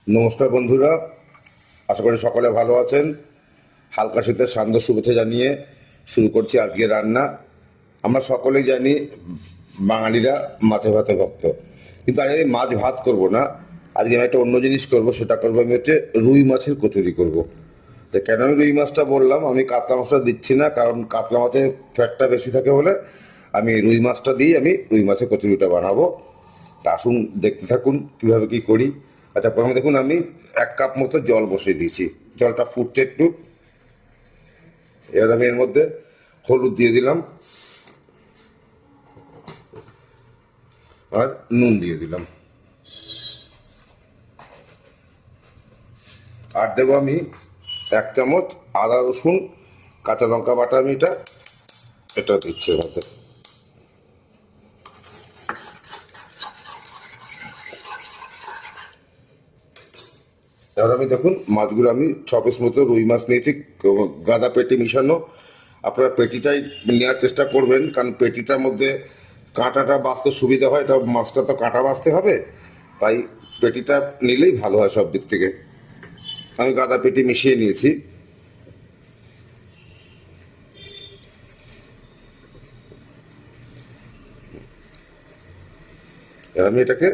নমস্কার বন্ধুরা, আশা করি সকলে ভালো আছেন। হালকা শীতের সান্ধ্য শুভেচ্ছা জানিয়ে শুরু করছি আজকে রান্না। আমরা সকলেই জানি বাঙালিরা মাছে ভাতে ভক্ত, কিন্তু আজ আমি মাছ ভাত করব না। আজকে আমি একটা অন্য জিনিস করব, সেটা করবো আমি হচ্ছে রুই মাছের কচুরি করব। তো কেন আমি রুই মাছটা বললাম, আমি কাতলা মাছটা দিচ্ছি না, কারণ কাতলা মাছে ফ্যাটটা বেশি থাকে বলে আমি রুই মাছটা দিই, আমি রুই মাছের কচুরিটা বানাবো। তা আসুন দেখতে থাকুন কীভাবে কী করি। আচ্ছা, প্রথমে দেখুন আমি 1 কাপ মতো জল বসিয়ে দিয়েছি, জলটা ফুটছে একটু। এবার আমি এর মধ্যে হলুদ দিয়ে দিলাম আর নুন দিয়ে দিলাম, আর দেবো আমি 1 চামচ আদা রসুন কাঁচা লঙ্কা বাটা, আমি এটা দিচ্ছি এর মধ্যে। এবার আমি দেখুন মাছগুলো আমি 6 পিস মতো রুই মাছ নিয়েছি, গাদা পেটি মিশানো। আপনারা পেটিটাই নেওয়ার চেষ্টা করবেন, কারণ পেটিটার মধ্যে কাঁটাটা বাছতে সুবিধা হয়, তা মাছটা তো কাঁটা বাছতে হবে, তাই পেটিটা নিলেই ভালো হয় সব দিক থেকে। আমি গাদা পেটি মিশিয়ে নিয়েছি। এবার আমি এটাকে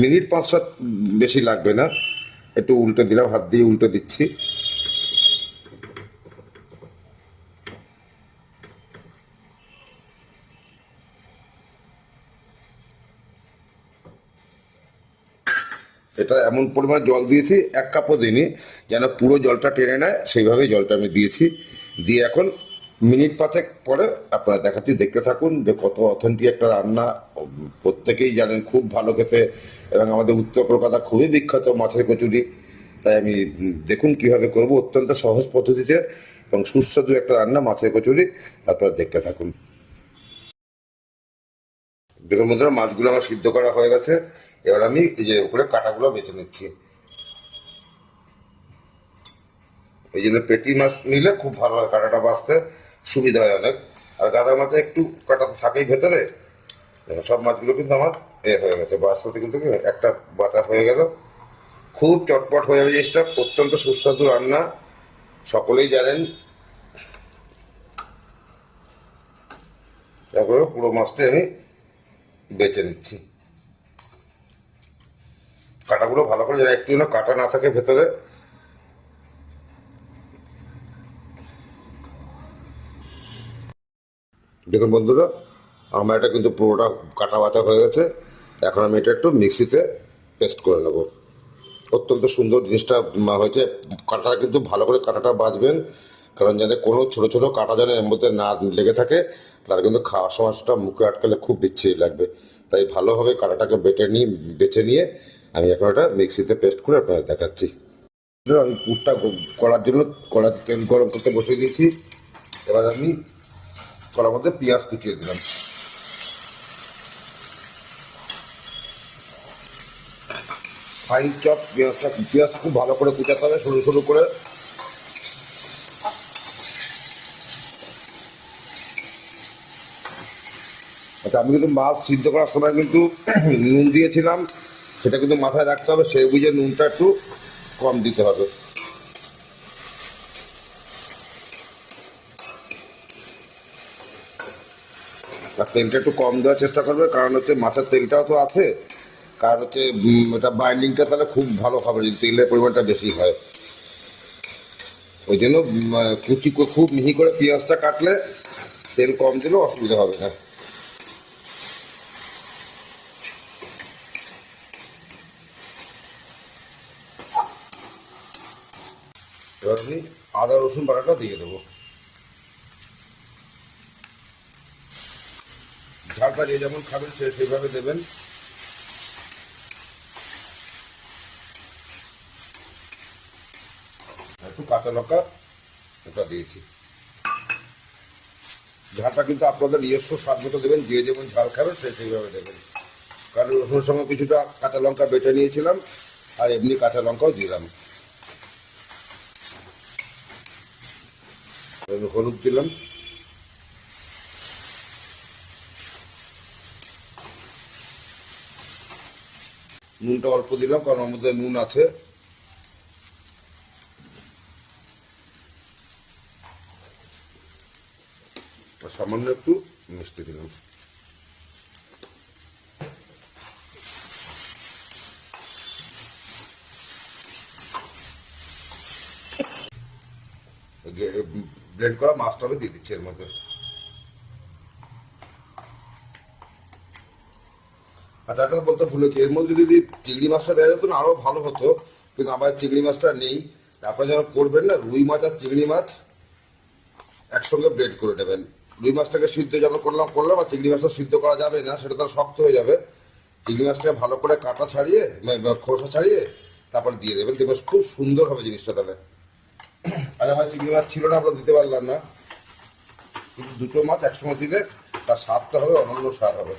মিনিট 5-7, বেশি লাগবে না, একটু উল্টে দিলাম, হাত দিয়ে উল্টে দিচ্ছি। এটা এমন পরিমাণ জল দিয়েছি, 1 কাপও দিইনি, যেন পুরো জলটা টেনে নেয় সেইভাবেই জলটা আমি দিয়েছি। দিয়ে এখন মিনিট 5 পরে আপনারা দেখাচ্ছি, দেখতে থাকুন যে কত অথেন্টিক একটা রান্না। প্রত্যেকেই জানেন খুব ভালো খেতে, এবং আমাদের উত্তর কলকাতা খুবই বিখ্যাত মাছের কচুরি। তাই আমি দেখুন কিভাবে করব, অত্যন্ত সহজ পদ্ধতিতে এবং সুস্বাদু একটা রান্না মাছের কচুরি। আপনারা দেখতে থাকুন। দেখুন বন্ধুরা, মাছগুলো আমার সিদ্ধ করা হয়ে গেছে। এবার আমি এই যে উপরে কাঁটাগুলো বেছে নিচ্ছি। এই জন্য পেটি মাছ নিলে খুব ভালো হয়, কাঁটাটা বাছতে সুবিধা হয় অনেক। আর গাদা মাছে একটু কাঁটা তো থাকেই ভেতরে। সব মাছগুলো কিন্তু আমার হয়ে গেছে, বাছতে কিন্তু একটা বাটা হয়ে গেল। খুব চটপট হয়ে যাবে জিনিসটা, অত্যন্ত সুস্বাদু রান্না, সকলেই জানেন। তারপরে পুরো মাছটা আমি বেটে নিচ্ছি। কাঁটাগুলো ভালো করে যেন একটু যেন কাঁটা না থাকে ভেতরে। দেখুন বন্ধুরা, আমার এটা কিন্তু পুরোটা কাটা বাটা হয়ে গেছে। এখন আমি এটা একটু মিক্সিতে পেস্ট করে নেব। অত্যন্ত সুন্দর জিনিসটা হয়েছে। কাঁটাটা কিন্তু ভালো করে কাঁটাটা বাছবেন, কারণ যাতে কোনো ছোটো ছোটো কাঁটা যেন এর মধ্যে না লেগে থাকে, তার কিন্তু খাওয়ার সময় সেটা মুখে আটকালে খুব বিচ্ছিরি লাগবে। তাই ভালোভাবে কাঁটাটাকে বেছে নিয়ে আমি এখন এটা মিক্সিতে পেস্ট করে আপনাদের দেখাচ্ছি। আমি পুরটা করার জন্য কড়াতে তেল গরম করতে বসিয়ে দিয়েছি। এবার আমি কড়ার মধ্যে পেঁয়াজ কুচিয়ে দিলাম। ফাইন চপ পেঁয়াজ খুব ভালো করে কুচাতে হবে, সরু সরু করে। আচ্ছা, আমি কিন্তু মাছ সিদ্ধ করার সময় কিন্তু নুন দিয়েছিলাম, সেটা কিন্তু মাথায় রাখতে হবে, সেই বুঝে নুনটা একটু কম দিতে হবে। আর তেলটা একটু কম দেওয়ার চেষ্টা করবে, কারণ হচ্ছে মাছের তেলটাও তো আছে। কারণ হচ্ছে এটা বাইন্ডিংটা তাহলে খুব ভালো হবে যদি তেলের পরিমাণটা বেশি হয়। ওই জন্য খুব মিহি করে পেঁয়াজটা কাটলে তেল কম দিলেও অসুবিধা হবে না। এবার আমি আদা রসুন বাটাটা দিয়ে দেবো। ঝালটা যে যেমন খাবেন সেইভাবে দেবেন। একটু কাঁচা লঙ্কা ওটা দিয়েছি। ঝালটা কিন্তু আপনাদের নিজস্ব স্বাদ মতো দেবেন, যে যেমন ঝাল খাবেন সেইভাবে দেবেন। কারণ রসুনের সঙ্গে কিছুটা কাঁচা লঙ্কা বেটে নিয়েছিলাম, আর এমনি কাঁচা লঙ্কাও দিলাম। হলুদ দিলাম, নুনটা অল্প দিলাম কারণ ওর মধ্যে নুন আছে। আর সামান্য একটু মিষ্টি দিলাম। ব্লেন্ড করা মাছটা আমি দিয়ে দিচ্ছি এর মধ্যে। আচ্ছা, একটা বলতে ভুলেছি, এর মধ্যে যদি চিংড়ি মাছটা দেওয়া যেত না আরো ভালো হতো, কিন্তু আমার চিংড়ি মাছটা নেই। তারপরে যখন করবেন না, রুই মাছ আর চিংড়ি মাছ একসঙ্গে ব্লেন্ড করে নেবেন। রুই মাছটাকে সিদ্ধ যেমন করলাম আর চিংড়ি মাছটা সিদ্ধ করা যাবে না, সেটা তার শক্ত হয়ে যাবে। চিংড়ি মাছটা ভালো করে কাটা ছাড়িয়ে খোসা ছাড়িয়ে তারপরে দিয়ে দেবেন, দেখবেন খুব সুন্দর হবে জিনিসটা। তাহলে আর আমার চিংড়ি মাছ ছিল না, আমরা দিতে পারলাম না, কিন্তু দুটো মাছ একসঙ্গে দিলে তার স্বাদটা হবে অনন্য স্বাদ হবে।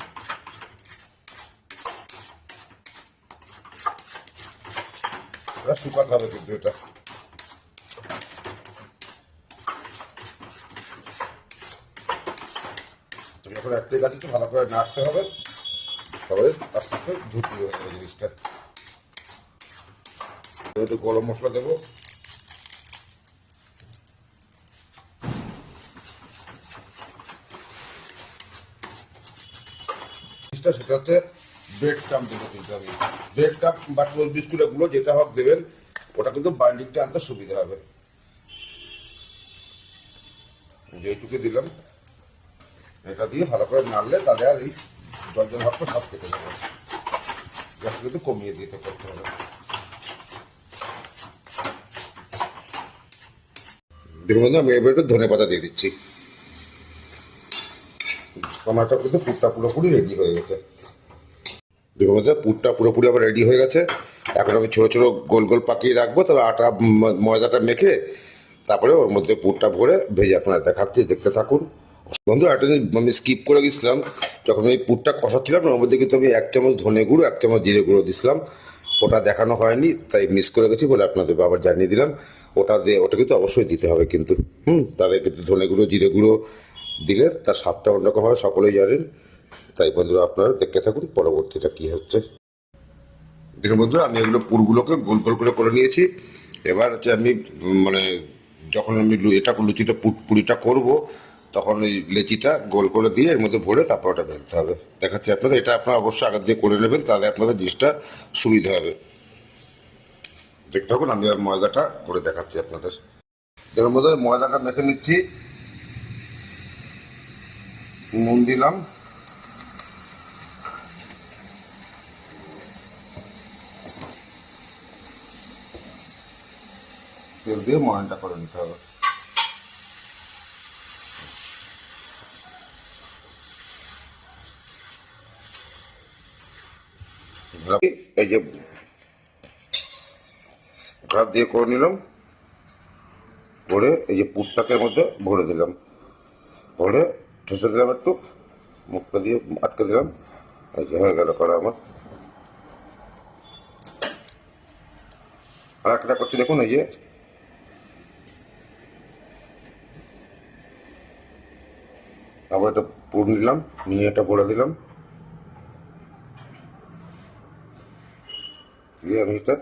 এটা শুকাতে হবে কিন্তু এটা। যখন একটাই গাছ একটু ভালো করে নাড়তে হবে, তারপরে তার সাথে ঝুঁকিয়ে হবে জিনিসটা। একটু গরম মশলা দেবো। সেটা হচ্ছে ব্রেড ক্রাম দেবো কিন্তু আমি। ব্রেড ক্রাম বা টোস্ট বিস্কুটের গুলো যেটা হোক দেবেন, ওটা কিন্তু বাইন্ডিংটা আনতে সুবিধা হবে। যেইটুকু দিলাম, এটা দিয়ে ভালো করে নাড়লে তাহলে আর এই জল ভাবটা সব কেটে দেবে। গ্যাসটা কিন্তু কমিয়ে দিতে করতে হবে। দেখুন বন্ধু, আমি এবার একটু ধনে পাতা দিয়ে দিচ্ছি। টমাটো কিন্তু পুরটা পুরোপুরি রেডি হয়ে গেছে। দেখুন বন্ধু, পুরটা পুরোপুরি আবার রেডি হয়ে গেছে। এখন আমি ছোটো ছোটো গোল গোল পাকিয়ে রাখবো, তবে আটা ময়দাটা মেখে তারপরে ওর মধ্যে পুরটা ভরে ভেজে আপনারা দেখাচ্ছি, দেখতে থাকুন। বন্ধু, একটা জিনিস আমি স্কিপ করে গেছিলাম, যখন আমি পুরটা কষাচ্ছিলাম ওর মধ্যে কিন্তু আমি 1 চামচ ধনে গুঁড়ো 1 চামচ জিরে গুঁড়ো দিছিলাম। ওটা দেখানো হয়নি, তাই মিস করে গেছি বলে আপনাদের আবার জানিয়ে দিলাম। ওটা কিন্তু অবশ্যই দিতে হবে কিন্তু। তাহলে কিন্তু ধনে গুঁড়ো জিরে গুঁড়ো দিলে তার স্বাদটা অন্যরকম হবে, সকলেই জানেন। তাই বন্ধুরা আপনারা দেখতে থাকুন পরবর্তীটা কি হচ্ছে। দেখুন বন্ধুরা, আমি এগুলো পুরগুলোকে গোল গোল করে নিয়েছি। এবার হচ্ছে আমি মানে যখন আমি এটা লুচিটা পুরিটা করব, তখন ওই লেচিটা গোল করে দিয়ে এর মধ্যে ভরে তারপর ওটা বেলতে হবে। দেখাচ্ছি আপনাদের, এটা আপনারা অবশ্যই আগে দিয়ে করে নেবেন, তাহলে আপনাদের জিনিসটা সুবিধা হবে। দেখতে থাকুন, আমি ময়দাটা করে দেখাচ্ছি আপনাদের। এর মধ্যে ময়দাটা মেখে নিচ্ছি, নুন দিলাম, তেল দিয়ে ময়নটা করে নিতে হবে। এই যে ঘাট দিয়ে করে নিলাম, করে এই যে পুরটাকে মধ্যে ভরে দিলাম, ভরে ঠেসে দিলাম একটু, মুখটা দিয়ে আটকে দিলাম। এই যে হয়ে গেল করা আমার। আর একটা করছি দেখুন, এই যে আবার এটা পুর নিলাম, নিয়ে এটা ভরে দিলাম, দিয়ে আমি এটা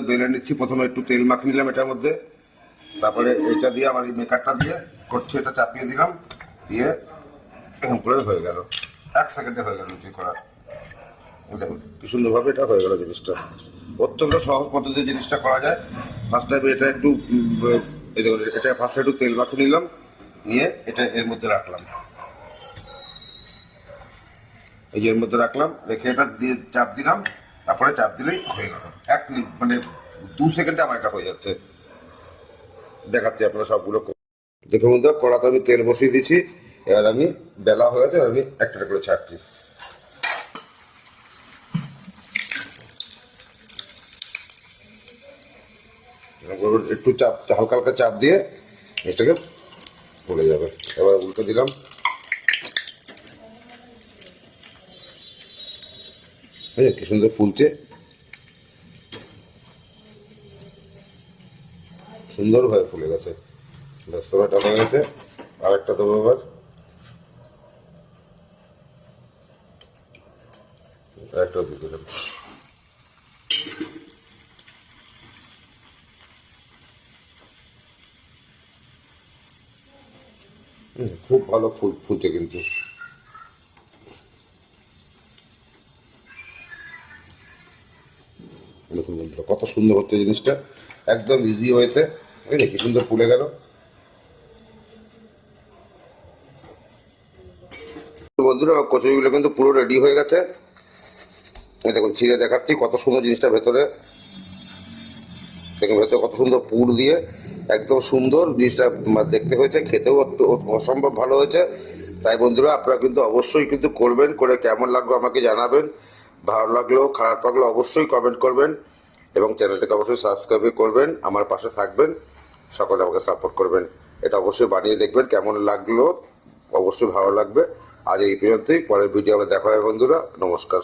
বেলে নিচ্ছি। প্রথমে একটু তেল মাখিয়ে নিলাম এটার মধ্যে, তারপরে এটা দিয়ে আমার এই মেকারটা দিয়ে করছি, এটা চাপিয়ে দিলাম, দিয়ে এরকম করে হয়ে গেল। 1 সেকেন্ডে হয়ে গেল লুচি করা। দেখুন কি সুন্দরভাবে এটা হয়ে গেল জিনিসটা। অত্যন্ত সহজ পদ্ধতিতে জিনিসটা করা যায়। ফার্স্ট টাইম এটা একটু এই দেখুন, এটা ফার্স্টে একটু তেল মাখিয়ে নিলাম, নিয়ে এটা এর মধ্যে রাখলাম, এই যে এর মধ্যে রাখলাম, রেখে এটা দিয়ে চাপ দিলাম, তারপরে চাপ দিলেই হয়ে গেল। 1 মিনিট মানে 2 সেকেন্ডে আমার এটা হয়ে যাচ্ছে। দেখাচ্ছি আপনারা সবগুলো। দেখুন বন্ধুরা, কড়াতে আমি তেল বসিয়ে দিচ্ছি। এবার আমি বেলা হয়ে গেছে, আমি একটা করে ছাড়ছি। একটু চাপ, হালকা হালকা চাপ দিয়ে এটাকে পড়ে যাবে। এবার উল্টে দিলাম, হ্যাঁ কি সুন্দর ফুলছে, সুন্দরভাবে ফুলে গেছে। ব্যস্তটা হয়ে গেছে, আরেকটা দেবো এবার। একটাও দিয়ে দিলাম। খুব ভালো ফুটে কিন্তু। দেখুন বন্ধুরা কত সুন্দর হচ্ছে জিনিসটা, একদম ইজি ওয়েতে। এই যে কি সুন্দর ফুলে গেল। বন্ধুরা কচুরিগুলো কিন্তু পুরো রেডি হয়ে গেছে। এই দেখুন ছিঁড়ে দেখাচ্ছি কত সুন্দর জিনিসটা ভেতরে, দেখুন ভেতরে কত সুন্দর পুর দিয়ে একদম সুন্দর জিনিসটা দেখতে হয়েছে, খেতেও অসম্ভব ভালো হয়েছে। তাই বন্ধুরা আপনারা কিন্তু অবশ্যই কিন্তু করবেন, করে কেমন লাগলো আমাকে জানাবেন। ভালো লাগলেও খারাপ লাগলো অবশ্যই কমেন্ট করবেন, এবং চ্যানেলটাকে অবশ্যই সাবস্ক্রাইব করবেন, আমার পাশে থাকবেন, সকলে আমাকে সাপোর্ট করবেন। এটা অবশ্যই বানিয়ে দেখবেন কেমন লাগলো, অবশ্যই ভালো লাগবে। আজ এই পর্যন্তই, পরের ভিডিও আবার দেখা হবে বন্ধুরা, নমস্কার।